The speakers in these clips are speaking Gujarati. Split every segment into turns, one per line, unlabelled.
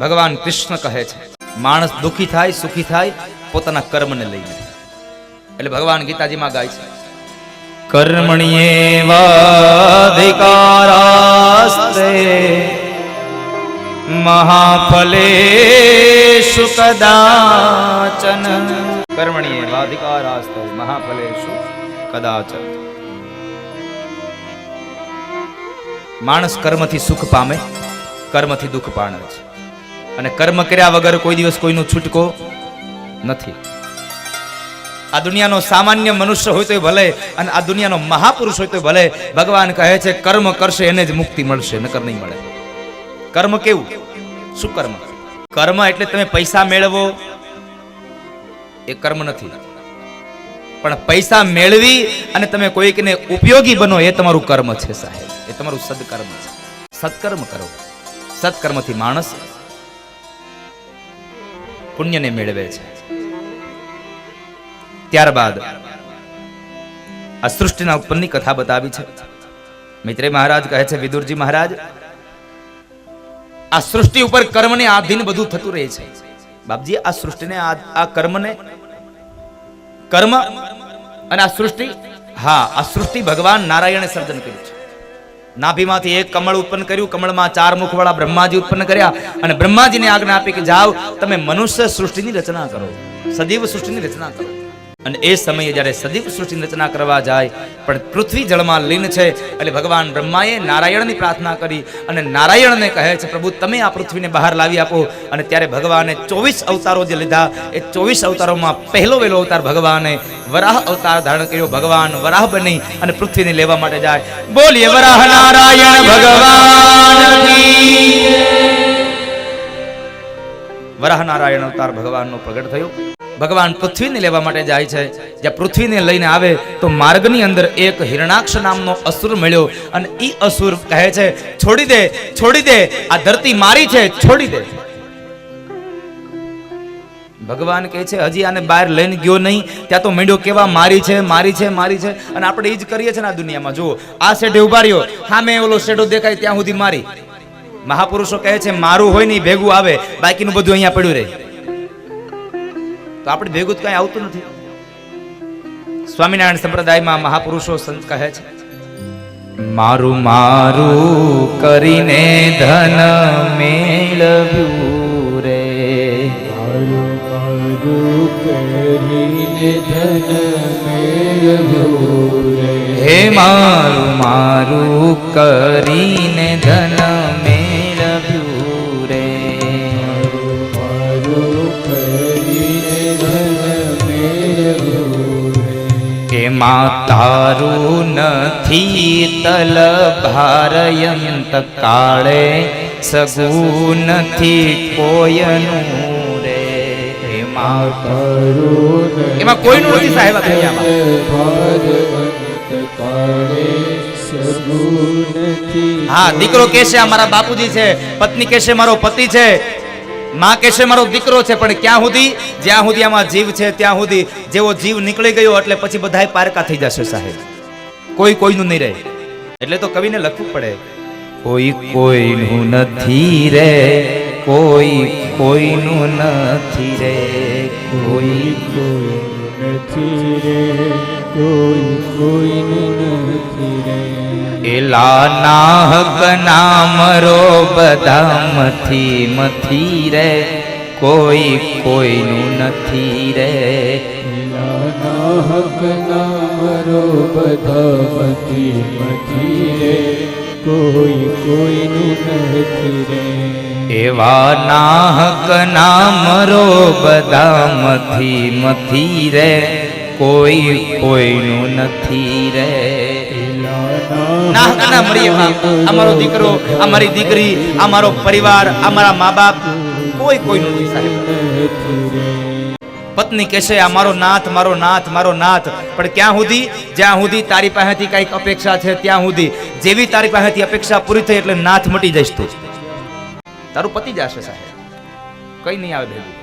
ભગવાન કૃષ્ણ કહે છે માણસ દુખી થાય સુખી થાય પોતાના કર્મને લઈને. એટલે ભગવાન ગીતાજીમાં ગાય છે કર્મણ્યેવાધિકારાસ્તે મહાફલેષુ કદાચન. કર્મણ્યેવાધિકારાસ્તે મહાફલેષુ કદાચન. માણસ કર્મથી સુખ પામે, કર્મથી દુઃખ પામે છે. અને કર્મ કર્યા વગર કોઈ દિવસ કોઈનો છૂટકો નથી. આ દુનિયાનો સામાન્ય મનુષ્ય હોય તો ભલે, અને આ દુનિયાનો મહાપુરુષ હોય તો ભલે, ભગવાન કહે છે કર્મ કરશે એને જ મુક્તિ મળશે, નકર નહીં મળે. કર્મ કેવું? શું કર્મ? કર્મ એટલે તમે પૈસા મેળવો એ કર્મ નથી, પણ પૈસા મેળવી અને તમે કોઈકને ઉપયોગી બનો એ તમારું કર્મ છે સાહેબ. એ તમારું સદકર્મ છે. સત્કર્મ કરો. સત્કર્મથી માણસ પુણ્યને મેળવે છે. ત્યારબાદ આ સૃષ્ટિના ઉત્પન્નની કથા બતાવી છે. મૈત્રેય મહારાજ કહે છે વિદુરજી મહારાજ, આ સૃષ્ટિ ઉપર કર્મને આધીન બધું થતું રહે છે. બાપજી, આ સૃષ્ટિને આ કર્મને, કર્મ અને આ સૃષ્ટિ, હા, આ સૃષ્ટિ ભગવાન નારાયણે સર્જન કર્યું છે. નાભીમાંથી એક કમળ ઉત્પન્ન કર્યું, કમળમાં 4 મુખ વાળા બ્રહ્માજી ઉત્પન્ન કર્યા, અને બ્રહ્માજીને આજ્ઞા આપી કે જાઓ તમે મનુષ્ય સૃષ્ટિની રચના કરો, સજીવ સૃષ્ટિની રચના કરો. અને એ સમયે જ્યારે સજીવ સૃષ્ટિની રચના કરવા જાય પણ પૃથ્વી જળમાં લીન છે, એટલે ભગવાન બ્રહ્માએ નારાયણની પ્રાર્થના કરી અને નારાયણને કહે છે પ્રભુ તમે આ પૃથ્વીને બહાર લાવી આપો. અને ત્યારે ભગવાને 24 અવતારો જે લીધા એ 24 અવતારોમાં પહેલો વહેલો અવતાર ભગવાને વરાહ અવતાર ધારણ કર્યો. ભગવાન વરાહ બની અને પૃથ્વીને લેવા માટે જાય. બોલીએ વરાહ નારાયણ ભગવાન કી. વરાહ નારાયણ અવતાર ભગવાનનો પ્રગટ થયો. ભગવાન પૃથ્વીને લેવા માટે જાય છે. જ્યાં પૃથ્વીને લઈને આવે તો માર્ગની અંદર એક હિરણાક્ષ નામનો અસુર મળ્યો, અને ઈ અસુર કહે છે છોડી દે, છોડી દે, આ ધરતી મારી છે, છોડી દે. ભગવાન કહે છે હજી આને બહાર લઈને ગયો નહીં, ત્યાં તો માંડ્યો કેવા મારી છે, મારી છે, મારી છે. અને આપણે એ જ કરીએ છીએ આ દુનિયામાં. જુઓ, આ શેઢે ઉભા રહ્યો, સામે ઓલો શેઢો દેખાય ત્યાં સુધી મારી. મહાપુરુષો કહે છે મારું હોય નહીં ભેગું આવે, બાકીનું બધું અહીંયા પડ્યું રહે. તો આપણે ભેગું કઈ આવતું નથી. સ્વામિનારાયણ સંપ્રદાયમાં મહાપુરુષો સંત કહે છે મારું મારું કરીને ધન મેળવ્યું રે,
મારું મારું કરીને ધન મેળવ્યું રે,
હે મારું મારું કરીને ધન મેળવ્યું રે,
મારું કરીને ધન મેળવ્યું રે.
એમાં તારું નથી તલ ભારયંત કાળે, સગું નથી કોયનું રે. એમાં એમાં કોઈનું નથી સાહેબ. હા, દીકરો કહેશે આ મારા બાપુજી છે, પત્ની કહેશે મારો પતિ છે, માં કહેશે મારો દીકરો છે, પણ ક્યાં સુધી? જ્યાં સુધી આમાં જીવ છે ત્યાં સુધી. જેવો જીવ નીકળી ગયો એટલે પછી બધાય પારકા થઈ જશે સાહેબ. કોઈ કોઈનું નહીં રહે. એટલે તો કવિને લખવું પડે કોઈ કોઈનું નથી રે, કોઈ કોઈનું નથી રે, કોઈ
નથી રે, કોઈ કોઈનું નથી રે.
એલા નાહક નામરો બધા મથી મથી રે, કોઈ કોઈનું નથી રે.
નાહક નામરો બધા મથી મથી રે, કોઈ કોઈનું નથી રે.
એવા નાહક નામરો બધા મથી મથી રે, કોઈ કોઈનું નથી રે. નાહક ના મળીએ અમારો દીકરો, અમારી દીકરી, અમારો પરિવાર, અમારા મા બાપ, કોઈ કોઈનું નથી સાહેબ. પત્ની કહેશે આ મારો નાથ, મારો નાથ, મારો નાથ, પણ ક્યાં સુધી? જ્યાં સુધી તારી પાસેથી કઈક અપેક્ષા છે ત્યાં સુધી. જેવી તારી પાસેથી અપેક્ષા પૂરી થઈ એટલે નાથ મટી જઈશ તું, તારું પતિ જશે સાહેબ, કઈ નહીં આવે ભેગું.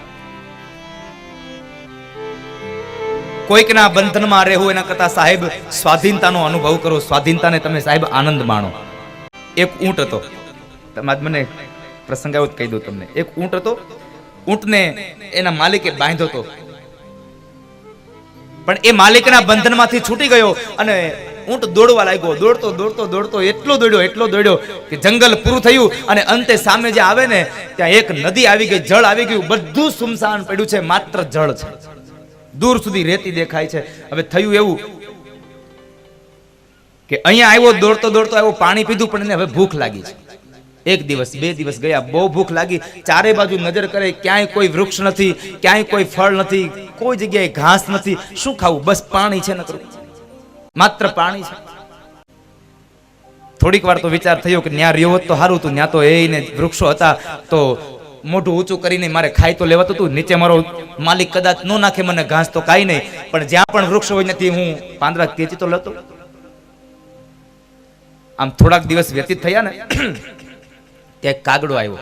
કોઈકના બંધનમાં રહેવું એના કરતા સાહેબ સ્વાધીનતાનો અનુભવ કરો. સ્વાધીનતાને તમે સાહેબ આનંદ માણો. એક ઊંટ હતો, મને પ્રસંગ આવ્યો કહી દઉં તમને. એક ઊંટ હતો, ઊંટને એના માલિકે બાંધ્યો હતો, પણ એ માલિકના બંધનમાંથી છૂટી ગયો અને ઊંટ દોડવા લાગ્યો. દોડતો દોડતો દોડતો એટલો દોડ્યો કે જંગલ પૂરું થયું અને અંતે સામે જે આવે ને ત્યાં એક નદી આવી ગઈ, જળ આવી ગયું. બધું સુમસાન પડ્યું છે, માત્ર જળ છે, દૂર સુધી રેતી દેખાય છે. હવે થયું એવું કે અહીંયા આવ્યો, દોડતો દોડતો આવ્યો, પાણી પીધું, પણ એને હવે ભૂખ લાગી છે. એક દિવસ, બે દિવસ ગયા, બહુ ભૂખ લાગી. ચારે બાજુ નજર કરે, ક્યાંય કોઈ વૃક્ષ નથી, ક્યાંય કોઈ ફળ નથી, કોઈ જગ્યાએ ઘાસ નથી. શું ખાવું? બસ પાણી છે, નકરું માત્ર પાણી છે. થોડીક વાર તો વિચાર થયો કે ન્યા રહ્યો હોત તો સારું હતું, ન્યા તો એને વૃક્ષો હતા તો મોઢું ઊંચું કરીને મારે ખાઈ તો લેવાતું હતું. નીચે મારો માલિક કદાચ ન નાખે મને ઘાસ તો કાંઈ નહીં, પણ જ્યાં પણ વૃક્ષો હોય નથી હું પાંદડા તેજી તો લેતો. આમ થોડાક દિવસ વ્યતીત થયા ને ત્યાં કાગડો આવ્યો.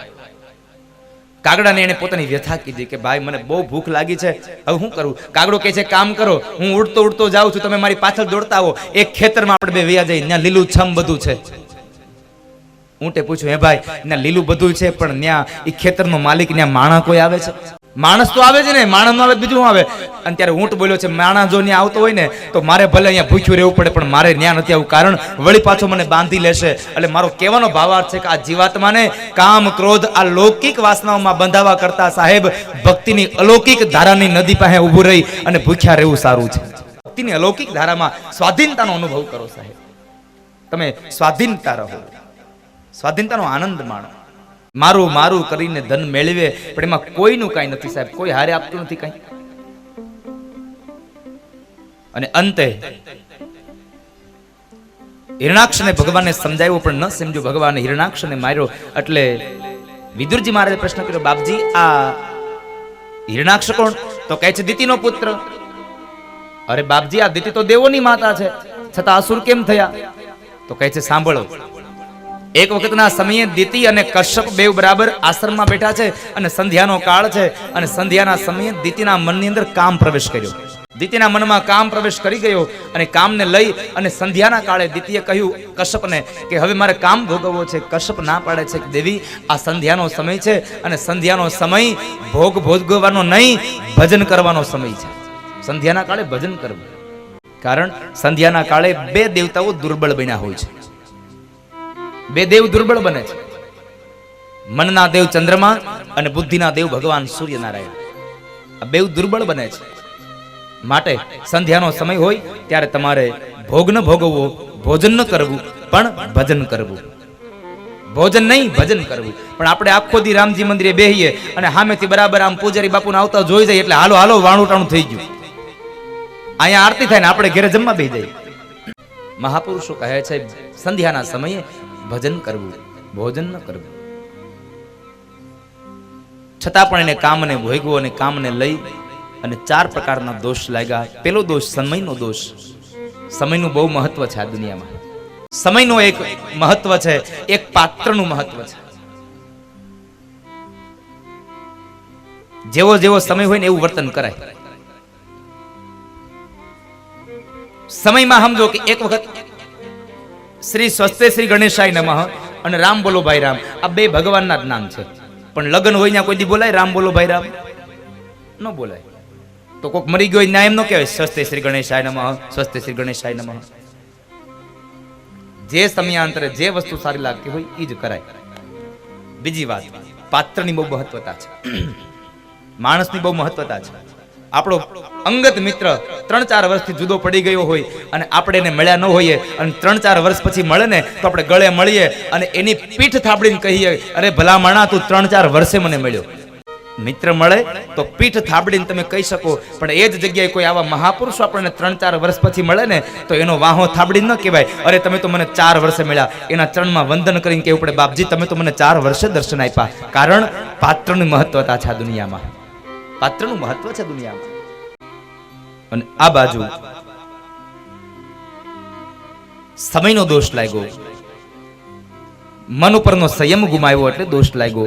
કાગડાને એને પોતાની વ્યથા કીધી કે ભાઈ મને બહુ ભૂખ લાગી છે, હવે શું કરું? કાગડો કહે છે કામ કરો, હું ઉડતો ઉડતો જાઉં છું, તમે મારી પાછળ દોડતા આવો, એક ખેતરમાં આપણે બે વયા જઈએ, ત્યાં લીલું છમ બધું છે. ઊંટે પૂછ્યું, હે ભાઈ ત્યાં લીલું બધું છે, પણ ત્યાં એ ખેતરનો માલિક, ત્યાં માણસ કોઈ આવે છે? માણસ તો આવે છે ને, માણસ નો આવે બીજું આવે. અને ત્યારે ઊંટ બોલ્યો છે, માણસ જો ત્યાં આવતો હોય ને તો મારે ભલે અહીંયા ભૂખ્યું રહેવું પડે, પણ મારે ત્યાં નથી આવું, કારણ વળી પાછો મને બાંધી લેશે. એટલે મારો કહેવાનો ભાવાર્થ છે કે આ જીવાત્માને કામ, ક્રોધ, આ લૌકિક વાસનાઓમાં બંધાવા કરતા સાહેબ ભક્તિની અલૌકિક ધારાની નદી પાસે ઊભું રહી અને ભૂખ્યા રહેવું સારું છે. ભક્તિની અલૌકિક ધારામાં સ્વાધીનતાનો અનુભવ કરો સાહેબ. તમે સ્વાધીનતા રહો, સ્વાધીનતાનો આનંદ માણો. મારું મારું કરીને ધન મેળવે, પણ એમાં કોઈનું કાંઈ નથી સાહેબ, કોઈ હારે આપતું નથી કાંઈ. અને અંતે હિરણાક્ષને ભગવાનને સમજાવ્યું, પણ ન સમજ્યું. ભગવાને હિરણાક્ષને માર્યો. એટલે વિદુરજી મહારાજે પ્રશ્ન કર્યો, બાપજી આ હિરણાક્ષ કોણ? તો કહે છે દિતિનો પુત્ર. અરે બાપજી આ દિતિ તો દેવોની માતા છે, છતાં અસુર કેમ થયા? તો કહે છે સાંભળો, એક વખતના સમયે દિતિ અને કશ્યપ બેવ બરાબર આશ્રમમાં બેઠા છે અને સંધ્યાનો કાળ છે, અને સંધ્યાના સમયે દિતિના મનની અંદર કામ પ્રવેશ કર્યો. દિતિના મનમાં કામ પ્રવેશ કરી ગયો અને કામને લઈ અને સંધ્યાના કાળે દિતિએ કહ્યું કશ્યપને કે હવે મારે કામ ભોગવવો છે. કશ્યપ ના પાડે છે કે દેવી આ સંધ્યાનો સમય છે અને સંધ્યાનો સમય ભોગ ભોગવવાનો નહીં, ભજન કરવાનો સમય છે. સંધ્યાના કાળે ભજન કરવું, કારણ સંધ્યાના કાળે બે દેવતાઓ દુર્બળ બન્યા હોય છે. બે દેવ દુર્બળ બને છે, મનના દેવ ચંદ્રમા અને બુદ્ધિના દેવ ભગવાન સૂર્યનારાયણ. આ બે દુર્બળ બને છે. માટે સંધ્યાનો સમય હોય ત્યારે તમારે ભોગ ન ભોગવવો, ભોજન ન કરવું, પણ ભજન કરવું. ભોજન નહીં, ભજન કરવું. પણ આપણે આખો દી રામજી મંદિરે બેહીએ અને સામેથી બરાબર આમ પૂજારી બાપુને આવતા જોઈ જાય એટલે હાલો હાલો વાણુટાણું થઈ ગયું, અહીંયા આરતી થાય ને આપણે ઘરે જમવા બેહી જાય. મહાપુરુષો કહે છે સંધ્યાના સમયે ભજન કરવું, ભોજન ન કરવું. છતાં પણ એને કામને ભોગવો અને કામને લઈ અને ચાર પ્રકારના દોષ લાગ્યા. પેલો દોષ સમયનો દોષ. સમયનું બહુ મહત્વ છે આ દુનિયામાં. સમયનું એક મહત્વ છે, એક પાત્રનું મહત્વ છે. જેવો જેવો સમય હોય ને એવું વર્તન કરાય. સમયમાં સમજો કે એક વખત શ્રી સ્વસ્તે શ્રી ગણેશાય નમઃ અને રામ બોલો ભાઈ રામ, આ બે ભગવાનના જ નામ છે. પણ લગ્ન હોય ત્યાં કોઈ દી બોલાય રામ બોલો ભાઈ રામ? ન બોલાય. તો કોઈક મરી ગયો ના એમ ન કહેવાય સ્વસ્તે શ્રી ગણેશાય નમઃ, સ્વસ્તે શ્રી ગણેશાય નમઃ. જે સમયાંતરે જે વસ્તુ સારી લાગતી હોય એ જ કરાય. બીજી વાત, પાત્રની બહુ મહત્વતા છે, માણસની બહુ મહત્વતા છે. આપણો અંગત મિત્ર 3-4 વર્ષથી જુદો પડી ગયો હોય અને આપણે એને મળ્યા ન હોઈએ અને 3-4 વર્ષ પછી મળે ને તો આપણે ગળે મળીએ અને એની પીઠ થાબડીને કહીએ, અરે ભલા માણા તું 3-4 વર્ષે મને મળ્યો. મિત્ર મળે તો પીઠ થાબડીને તમે કહી શકો, પણ એ જ જગ્યાએ કોઈ આવા મહાપુરુષો આપણને 3-4 વર્ષ પછી મળે ને તો એનો વાહો થાબડીને ન કહેવાય, અરે તમે તો મને 4 વર્ષે મળ્યા. એના ચરણમાં વંદન કરીને કહેવું પડે, બાપજી તમે તો મને 4 વર્ષે દર્શન આપ્યા. કારણ પાત્રની મહત્વતા છે આ દુનિયામાં, પાત્રનું મહત્વ છે દુનિયામાં. અને આ બાજુ સમયનો દોષ લાગ્યો, મન ઉપરનો સંયમ ગુમાવ્યો એટલે દોષ લાગ્યો.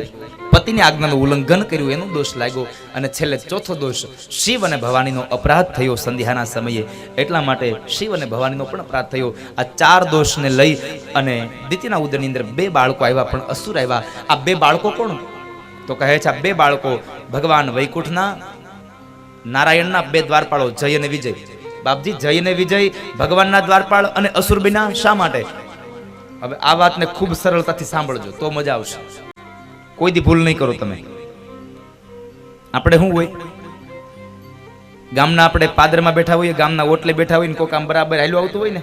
પતિની આજ્ઞાનું ઉલ્લંઘન કર્યું એનો દોષ લાગ્યો, અને છેલ્લે ચોથો દોષ શિવ અને ભવાનીનો અપરાધ થયો સંધ્યાના સમયે, એટલા માટે શિવ અને ભવાનીનો પણ અપરાધ થયો. આ 4 દોષને લઈ અને દિતિના ઉદરની અંદર 2 બાળકો આવ્યા, પણ અસુર આવ્યા. આ 2 બાળકો કોણ? તો કહે છે આ 2 બાળકો ભગવાન વૈકુંઠના, નારાયણના 2 દ્વારપાળો જય અને વિજય. બાપજી, જય અને વિજય ભગવાનના દ્વારપાળ અને અસુર બન્યા શા માટે? હવે આ વાતને ખૂબ સરળતાથી સાંભળજો તો મજા આવશે. કોઈ દી ભૂલ નહીં કરો તમે. આપણે શું હોય, ગામના આપણે પાદરમાં બેઠા હોઈએ, ગામના ઓટલે બેઠા હોય ને કોઈ કામ બરાબર હાલ્યું આવતું હોય ને,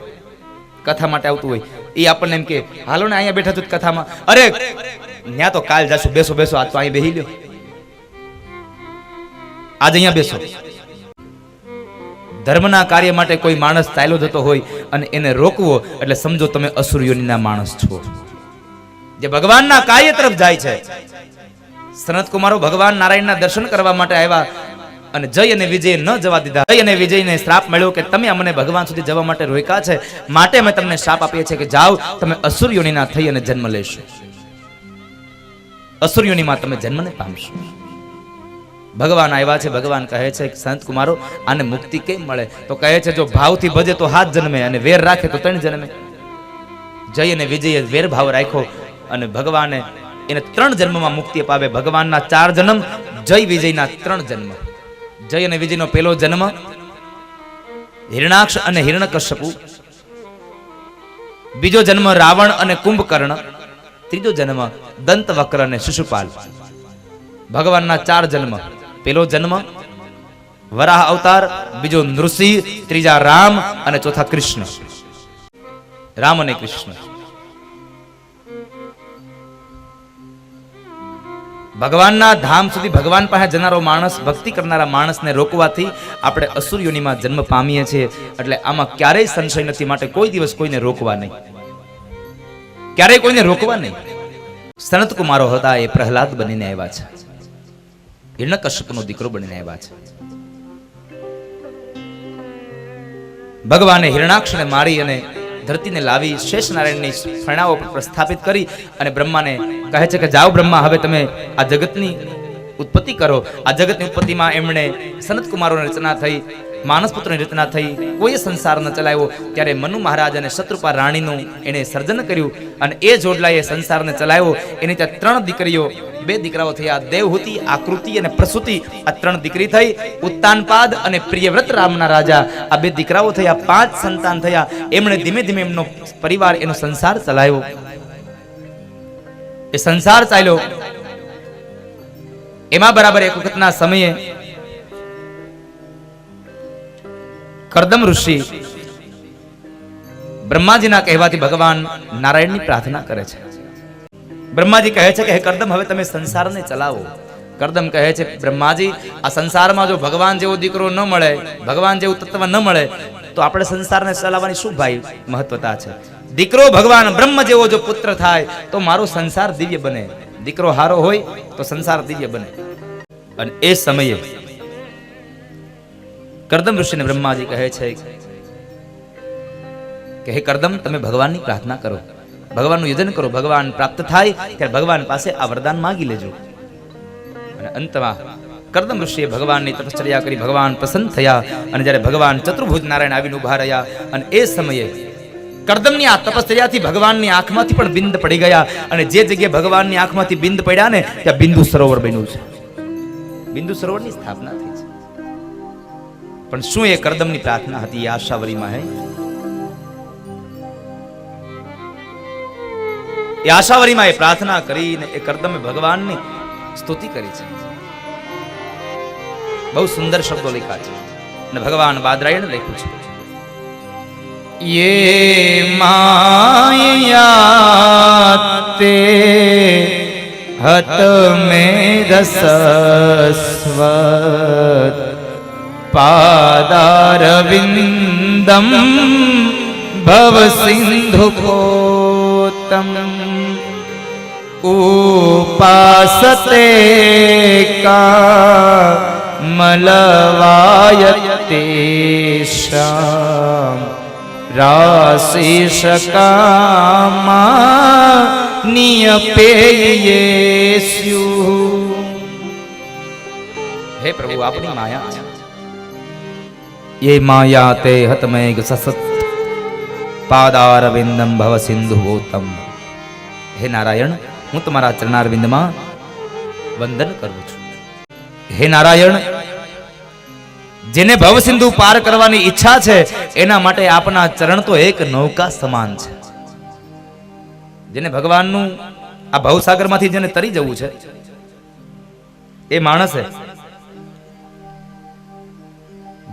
કથા માટે આવતું હોય, એ આપણને એમ કે હાલો ને અહીંયા બેઠા તું કથામાં, અરે ત્યાં તો કાલ જાશું, બેસો બેસો, આજ તો અહીં બેહી લ્યો, આજ અહીંયા બેસો. ધર્મના કાર્ય માટે કોઈ માણસ ચાલ્યો જતો હોય અને એને રોકવો એટલે સમજો તમે અસુર યોનિના માણસ છો, જે ભગવાનના કાર્ય તરફ જાય છે. સનત કુમારો ભગવાન નારાયણના દર્શન કરવા માટે આવ્યા અને જય અને વિજય ન જવા દીધા. જય અને વિજયને શ્રાપ મળ્યો કે તમે અમને ભગવાન સુધી જવા માટે રોક્યા છે, માટે અમે તમને શ્રાપ આપીએ છીએ કે જાઓ તમે અસુર યોનિના થઈ અને જન્મ લેશો, અસુર યોનિમાં તમે જન્મને પામશો. ભગવાન આવ્યા છે. ભગવાન કહે છે સંત કુમારો આને મુક્તિ કેમ મળે? તો કહે છે જો ભાવથી ભજે તો 7 જન્મે અને વેર રાખે તો 3 જન્મે. જય અને વિજયે વેર ભાવ રાખ્યો અને ભગવાને એને 3 જન્મમાં મુક્તિ અપાવે. ભગવાનના 4 જન્મ, જય વિજયના 3 જન્મ. જય અને વિજયનો પહેલો જન્મ હિરણાક્ષ અને હિરણ્યકશ્યપુ, બીજો જન્મ રાવણ અને કુંભકર્ણ, ત્રીજો જન્મ દંતવક્ર અને શિશુપાલ. ભગવાનના 4 જન્મ, પહેલો જન્મ વરાહ અવતાર, બીજો નૃસિંહ, ત્રીજા રામ અને ચોથા કૃષ્ણ. રામ અને કૃષ્ણ. ભગવાનના ધામ સુધી ભગવાન પાસે જનારો માણસ, ભક્તિ કરનારા માણસને રોકવાથી આપણે અસુર યોનિમાં જન્મ પામીએ છીએ. એટલે આમાં ક્યારેય સંશય નથી, માટે કોઈ દિવસ કોઈને રોકવા નહીં, ક્યારેય કોઈને રોકવા નહીં. સનત કુમારો હતા એ પ્રહલાદ બનીને આવ્યા છે, હિરણ્યકશ્યપનો દીકરો બનીને આવ્યા છે. ભગવાને હિરણાક્ષને મારી અને ધરતીને લાવી શેષ નારાયણની ફણાઓ પર પ્રસ્થાપિત કરી અને બ્રહ્માને કહે છે કે જાઓ બ્રહ્મા, હવે તમે આ જગતની ઉત્પત્તિ કરો. આ જગતની ઉત્પત્તિમાં એમણે સનત કુમારોની રચના થઈ, માનસપુત્રની રચના થઈ, કોઈ સંસાર ન ચલાવ્યો. ત્યારે મનુ મહારાજ અને શત્રુપા રાણીનું એને સર્જન કર્યું અને એ જોડલાએ સંસારને ચલાવ્યો. એની ત્યાં 3 દીકરીઓ, 2 દીકરાઓ થયા, દેવહૂતિ, આકૃતિ અને પ્રસૂતિ. આ 3 દીકરી થઈ. ઉત્તાનપાદ અને પ્રિયવ્રત રામના રાજા, આ 2 દીકરાઓ થયા. 5 સંતાન થયા. એમણે ધીમે ધીમે એમનો પરિવાર, એનો સંસાર ચલાવ્યો. એ સંસાર ચાલ્યો. એમાં બરાબર એક વખતના સમયે કરદમ ઋષિ બ્રહ્માજીના કહેવાથી ભગવાન નારાયણની પ્રાર્થના કરે છે. બ્રહ્માજી કહે છે કે હે કરદમ, હવે તમે સંસારને ચલાવો. કરદમ કહે છે બ્રહ્માજી, આ સંસારમાં જો ભગવાન જેવો દીકરો ન મળે, ભગવાન જેવું તત્વ ન મળે તો આપણે સંસારને ચલાવવાની શું ભાઈ મહત્વતા છે? દીકરો ભગવાન બ્રહ્મ જેવો જો પુત્ર થાય તો મારો સંસાર દિવ્ય બને. દીકરો હારો હોય તો સંસાર દિવ્ય બને. અને એ સમયે કરદમ ઋષિને બ્રહ્માજી કહે છે કે હે કરદમ, તમે ભગવાનની પ્રાર્થના કરો, ભગવાનનું યજન કરો. ભગવાન પ્રાપ્ત થાય ત્યારે ભગવાન પાસે આ વરદાન માંગી લેજો. અને અંતમાં કરદમ ઋષિએ ભગવાનની તપશ્ચર્યા કરી, ભગવાન પ્રસન્ન થયા. અને જ્યારે ભગવાન ચતુર્ભુજ નારાયણ આવીને ઉભા રહ્યા અને એ સમયે કરદમની આ તપશ્ચર્યાથી ભગવાનની આંખમાંથી પણ બિંદ પડી ગયા. અને જે જગ્યાએ ભગવાનની આંખમાંથી બિંદ પડ્યા ને ત્યાં બિંદુ સરોવર બન્યું છે. બિંદુ સરોવરની સ્થાપના થઈ છે. પણ શું એ કરદમની પ્રાર્થના હતી? એ આશાવરીમાં હે, એ આશાવરીમાં એ પ્રાર્થના કરીને એ કરદમે ભગવાનની સ્તુતિ કરી છે. બહુ સુંદર શબ્દો લખ્યા છે અને ભગવાન બાદરાયણ લખ્યું છે. યે માયાતે હત મે રસસ્વત પાદારવિંદમ ભવ સિંધુ પોતમ ઉપાસતે કા મલવાયતે શામ રાશિ શકામાં નિયપેયેસ્યુ. હે પ્રભુ, આપની માયા છે. યે માયા તે હતમેઘ સસત પાદારવિંદમ ભવ સિંધુતમ. હે નારાયણ, હું તમારા ચરણારવિંદમાં વંદન કરું છું. હે નારાયણ, જેને ભવસિંધુ પાર કરવાની ઈચ્છા છે એના માટે આપના ચરણ તો એક નૌકા સમાન છે. જેને ભગવાનનું આ ભવસાગરમાંથી જેને તરી જવું છે એ માણસે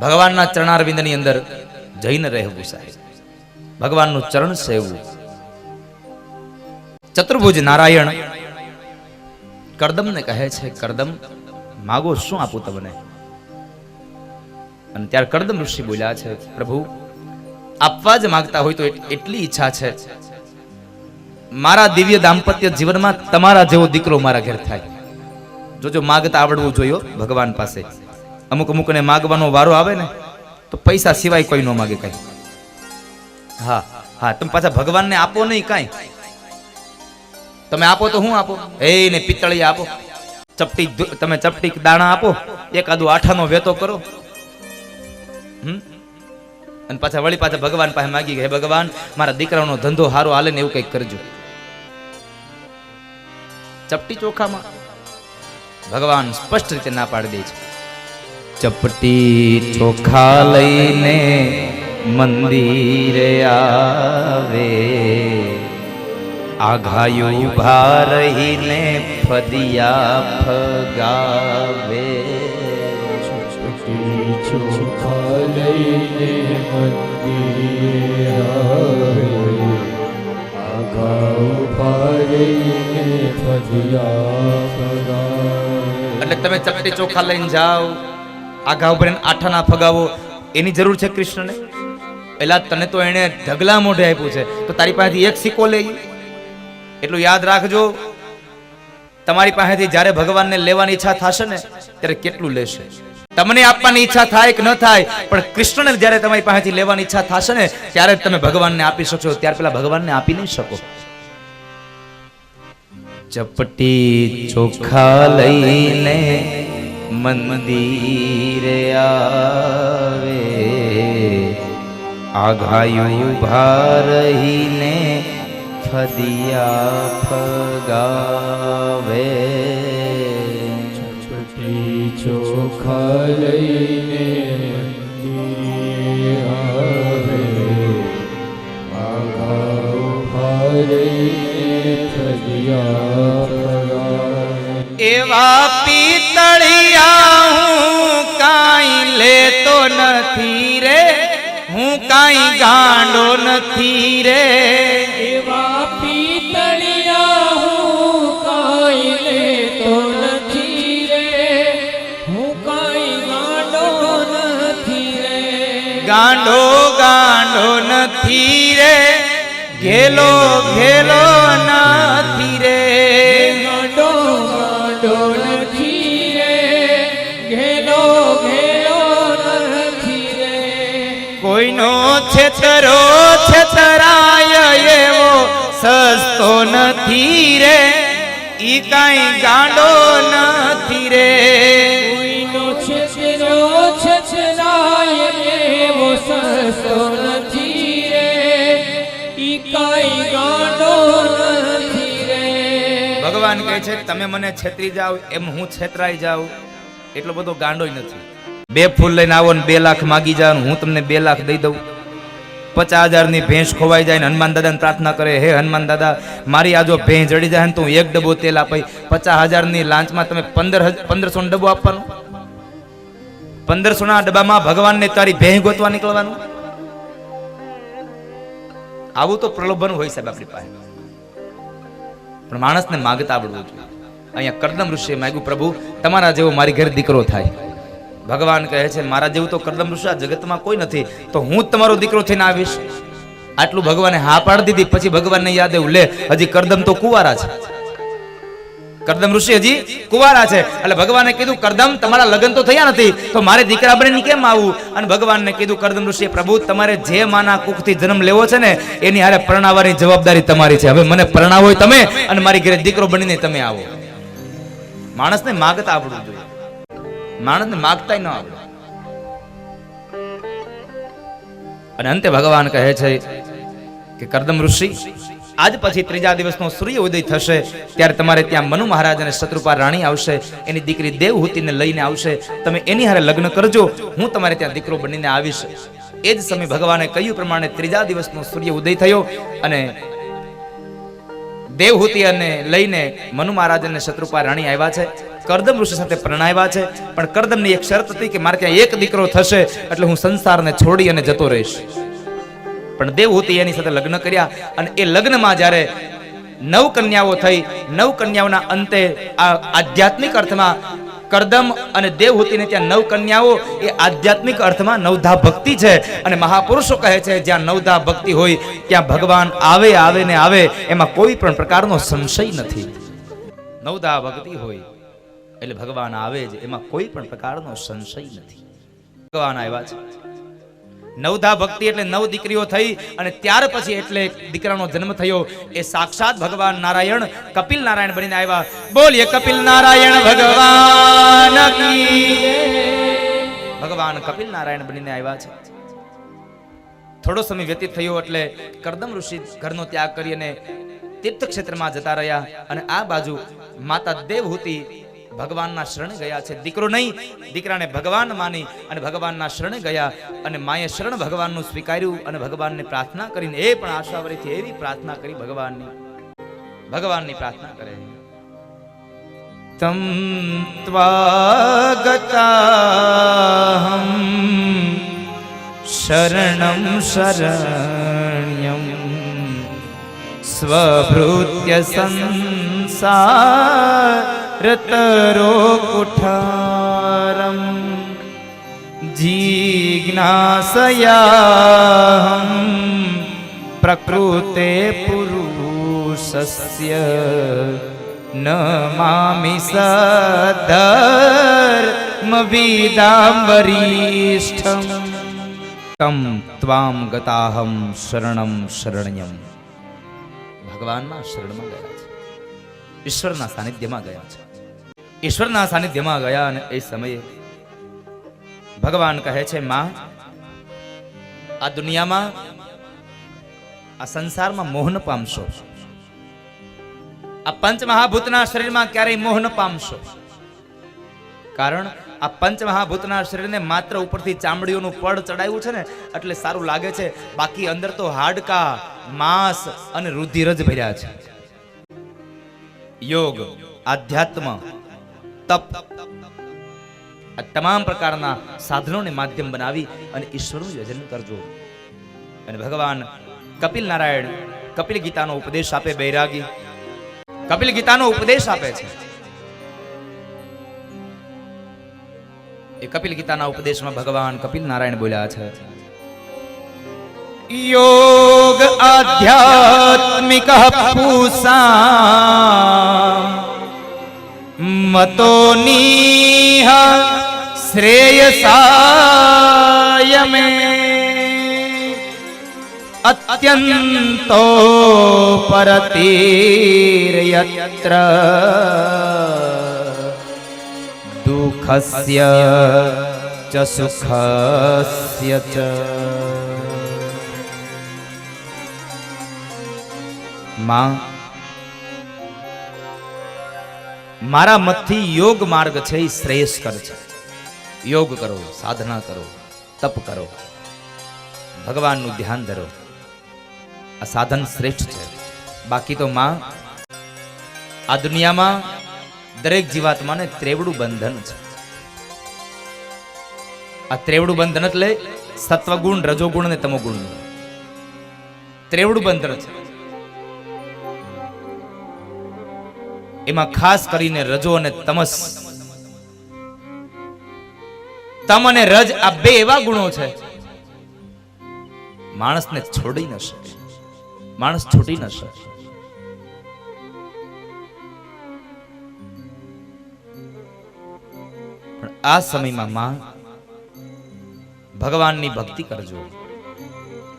ભગવાનના ચરણારવિંદની અંદર જઈને રહેવું સાહેબ, ભગવાનનું ચરણ સેવવું. ચતુર્ભુજ નારાયણ કરદમને કહે છે, કરદમ માગો, શું આપું તમને? અને ત્યારે કરદમ ઋષિ બોલ્યા છે, પ્રભુ આપવા જ માંગતા હોય તો એટલી ઈચ્છા છે, મારા દિવ્ય દાંપત્ય જીવનમાં તમારા જેવો દીકરો મારા ઘેર થાય. જોજો, માગતા આવડવું જોઈએ ભગવાન પાસે. અમુક અમુકને માગવાનો વારો આવે ને તો પૈસા સિવાય કોઈ ન માગે કઈ. હા હા, તમે પાછા ભગવાનને આપો નહીં કાંઈ. તમે આપો તો હું આપો, એને પિત્તળી આપો, તમે ચપટી દાણા આપો, એકાદું આઠાનો વેતો કરો, અને પાછા વળી પાછા ભગવાન પાસે માગી ગયા, હે ભગવાન મારા દીકરાનો ધંધો હારો હાલે ને એવું કંઈક કરજો. ચપટી ચોખામાં ભગવાન સ્પષ્ટ રીતે ના પાડી દે છે. ચપટી ચોખા લઈને મંદિરે આવે, આઘાયું ઉભા રહીને ફદિયા ફગાવે.
ચોખા લઈને મંદિરે આવે, આઘા ઉભા રહીને ફદિયા ફગાવે.
એટલે તમે ચપટી ચોખા લઈને જાઓ, આઘા ઉપર આઠાના ફગાવો, એની જરૂર છે કૃષ્ણને? એલા તને તો એને ઢગલા મોઢે આપ્યું છે, તો તારી પાસેથી એક સિક્કો લઈ. એટલું યાદ રાખજો, તમારી પાસેથી જ્યારે ભગવાનને લેવાની ઈચ્છા થશે ને ત્યારે કેટલું લેશે. તમને આપવાની ઈચ્છા થાય કે ન થાય, પણ કૃષ્ણને જ્યારે તમારી પાસેથી લેવાની ઈચ્છા થશે ને ત્યારે જ તમે ભગવાનને આપી શકશો, ત્યાર પહેલા ભગવાનને આપી નહીં શકો. ચપટી ચોખા લઈને મંદિરે આવે, આઘાયું ઉભા રહીને ફદિયા ફગાવે.
ચોખા લઈને મંદિરે આવે, આઘા ઉભા રહીને ફદિયા ફગાવે.
એવા પિત્તળિયા હું કાંઈ લેતો નથી રે, હું કાંઈ ગાંડો નથી રે.
એવા પિત્તળિયા હું કાંઈ લેતો નથી રે, હું કાંઈ ગાંડો નથી રે.
ગાંડો ગાંડો નથી રે, ઘેલો ઘેલો નથી રે.
ગાંડો ગાંડો નથી રે, ઘેલો ઘેલો નથી રે.
કોઈનો છેતરો છેતરાય એવો સસ્તો નથી રે, ઈ કાંઈ ગાંડો નથી રે.
કોઈનો છેતરો છેતરાય એવો સસ્તો નથી રે, ઈ કાંઈ ગાંડો નથી રે.
ભગવાન કહે છે તમે મને છેતરી જાઓ એમ હું છેતરાઈ જાઉં એટલો બધો ગાંડોય નથી. 2 ફૂલ લઈને આવો ને 2 લાખ માગી જાવ, હું તમને 2 લાખ દઈ દઉં. 50,000 ની ભેંસ ખોવાઈ જાય ને હનુમાન દાદાને પ્રાર્થના કરે, હે હનુમાન દાદા મારી આ જો ભેંસ જડી જાય ને તો હું 1 ડબ્બો તેલ આપી. 50,000 ની લાંચમાં તમે 1500 નો ડબ્બો આપવાનો. 1500 ના ડબ્બામાં ભગવાનને તારી ભેંસ ગોતવા નીકળવાનું. આવું તો પ્રલોભન હોય સાહેબ આપણી પાસે, પણ માણસને માગતા આવડવું જોઈએ. અહીંયા કરદમ ઋષિએ માગ્યું, પ્રભુ તમારા જેવો મારી ઘરે દીકરો થાય. ભગવાન કહે છે મારા જેવું તો કરદમ ઋષિ આ જગતમાં કોઈ નથી, તો હું જ તમારો દીકરો થઈને આવીશ. આટલું ભગવાને હા પાડી દીધી. પછી ભગવાનને યાદ આવ્યું, લે હજી કરદમ તો કુંવારા છે, કરદમ ઋષિ હજી કુંવારા છે, એટલે ભગવાને કીધું કરદમ તમારા લગ્ન તો થયા નથી, તો મારે દીકરા બનીને કેમ આવું? અને ભગવાનને કીધું કરદમ ઋષિએ, પ્રભુ તમારે જે માના કુખથી જન્મ લેવો છે ને એની હારે પરણાવવાની જવાબદારી તમારી છે. હવે મને પરણાવો હોય તમે, અને મારી ઘરે દીકરો બનીને તમે આવો. માણસને માગતા આવડવું જોઈએ, માણસને માગતા ન આવડે. અને અંતે ભગવાન કહે છે કે કરદમ ઋષિ, આજ પછી ત્રીજા દિવસનો સૂર્ય ઉદય થશે ત્યારે તમારે ત્યાં મનુ મહારાજ અને શત્રુપા રાણી આવશે, એની દીકરી દેવહૂતિને લઈને આવશે, તમે એની હારે લગ્ન કરજો, હું તમારે ત્યાં દીકરો બનીને આવીશ. એ જ સમય ભગવાને કહ્યું પ્રમાણે ત્રીજા દિવસનો સૂર્ય ઉદય થયો અને દેવહૂતિ અને લઈને મનુ મહારાજ અને શત્રુપા રાણી આવ્યા છે, કરદમ ઋષિ સાથે પરણાવ્યા છે. પણ કરદમની એક શરત હતી કે મારે ત્યાં એક દીકરો થશે એટલે હું સંસારને છોડી અને જતો રહીશ. પણ દેવહૂતિ એની સાથે લગ્ન કર્યા અને એ લગ્નમાં જ્યારે 9 કન્યાઓ થઈ, 9 કન્યાઓના અંતે આ આધ્યાત્મિક અર્થમાં કરદમ અને દેવહૂતિને ત્યાં 9 કન્યાઓ એ આધ્યાત્મિક અર્થમાં નવધા ભક્તિ છે. અને મહાપુરુષો કહે છે જ્યાં નવધા ભક્તિ હોય ત્યાં ભગવાન આવે આવે ને આવે, એમાં કોઈ પણ પ્રકારનો સંશય નથી. નવધા ભક્તિ હોય એટલે ભગવાન આવે જ, એમાં કોઈ પણ પ્રકારનો સંશય નથી. ભગવાન આવ્યા છે. નવધા ભક્તિ એટલે 9 દીકરીઓ થઈ અને ત્યાર પછી એટલે દીકરાનો જન્મ થયો. એ સાક્ષાત ભગવાન નારાયણ કપિલ નારાયણ બનીને આવ્યા. બોલીએ કપિલ નારાયણ ભગવાન કી. ભગવાન કપિલ નારાયણ બનીને આવ્યા છે. થોડો સમય વ્યતીત થયો એટલે કરદમ ઋષિ ઘરનો ત્યાગ કરી અને તીર્થક્ષેત્રમાં જતા રહ્યા. અને આ બાજુ માતા દેવહૂતિ ભગવાનના શરણે ગયા છે. દીકરો નહીં, દીકરાને ભગવાન માની અને ભગવાનના શરણે ગયા. અને માએ શરણ ભગવાનનું સ્વીકાર્યું અને ભગવાનને પ્રાર્થના કરીને એ પણ આશાવરીથી એવી પ્રાર્થના કરી ભગવાનની પ્રાર્થના કરે. તમ ત્વાગતાહમ શરણમ શરણ્યમ સ્વભૃત્ય સંસારતરો કુઠારમ જીજ્ઞાસયાહમ પ્રકૃતે પુરુષસ્ય ન મામિ સધર્મ વિદામ વરિષ્ઠમ તમ ત્વામ ગતાહમ શરણમ શરણ્યમ. ભગવાનના શરણમાં ગયા છે, ઈશ્વરના સાનિધ્યમાં ગયા છે. ઈશ્વરના સાનિધ્યમાં ગયા અને એ સમયે ભગવાન કહે છે, માં, આ દુનિયામાં, આ સંસારમાં મોહ ન પામશો. આ પંચમહાભૂતના શરીરમાં ક્યારેય મોહ ન પામશો. કારણ આ પંચમહાભૂતના શરીરને માત્ર ઉપરથી ચામડીઓનું પડ ચડાવ્યું છે ને એટલે સારું લાગે છે, બાકી અંદર તો હાડકા, માંસ અને રુધિર જ ભર્યા છે. યોગ, આધ્યાત્મ, તપ, આ તમામ પ્રકારના સાધનોને માધ્યમ બનાવી અને ઈશ્વરનું યજન કરજો. અને ભગવાન કપિલ નારાયણ કપિલ ગીતાનો ઉપદેશ આપે. બૈરાગી કપિલ ગીતાનો ઉપદેશ આપે છે. એ કપિલ ગીતાના ઉપદેશમાં ભગવાન કપિલ નારાયણ બોલ્યા છે, યોગ આધ્યાત્મિક પૂષા મતો નીહ શ્રેયસાય મે અત્યંતો પરતીર્યત્ર દુઃખસ્ય ચ સુખસ્ય ચ. માં, મારા મતથી યોગ માર્ગ છે એ શ્રેયસ્કર છે. યોગ કરો, સાધના કરો, તપ કરો, ભગવાનનું ધ્યાન ધરો, આ સાધન શ્રેષ્ઠ છે. બાકી તો માં, આ દુનિયામાં દરેક જીવાત્માને ત્રેવડું બંધન છે. આ ત્રેવડું બંધન એટલે સત્વગુણ, રજોગુણ અને તમોગુણ ત્રેવડું બંધન છે. એમાં ખાસ કરીને રજો અને તમસ, તમ અને રજ, આ બે એવા ગુણો છે માણસને છોડી ન શકે, માણસ છૂટી ન શકે. આ સમયમાં માં ભગવાનની ભક્તિ કરજો,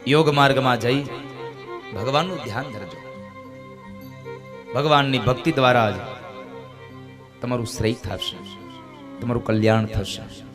યોગ માર્ગમાં જઈ ભગવાનનું ધ્યાન ધરજો. ભગવાનની ભક્તિ દ્વારા જ તમારું શ્રેય થશે, તમારું કલ્યાણ થશે.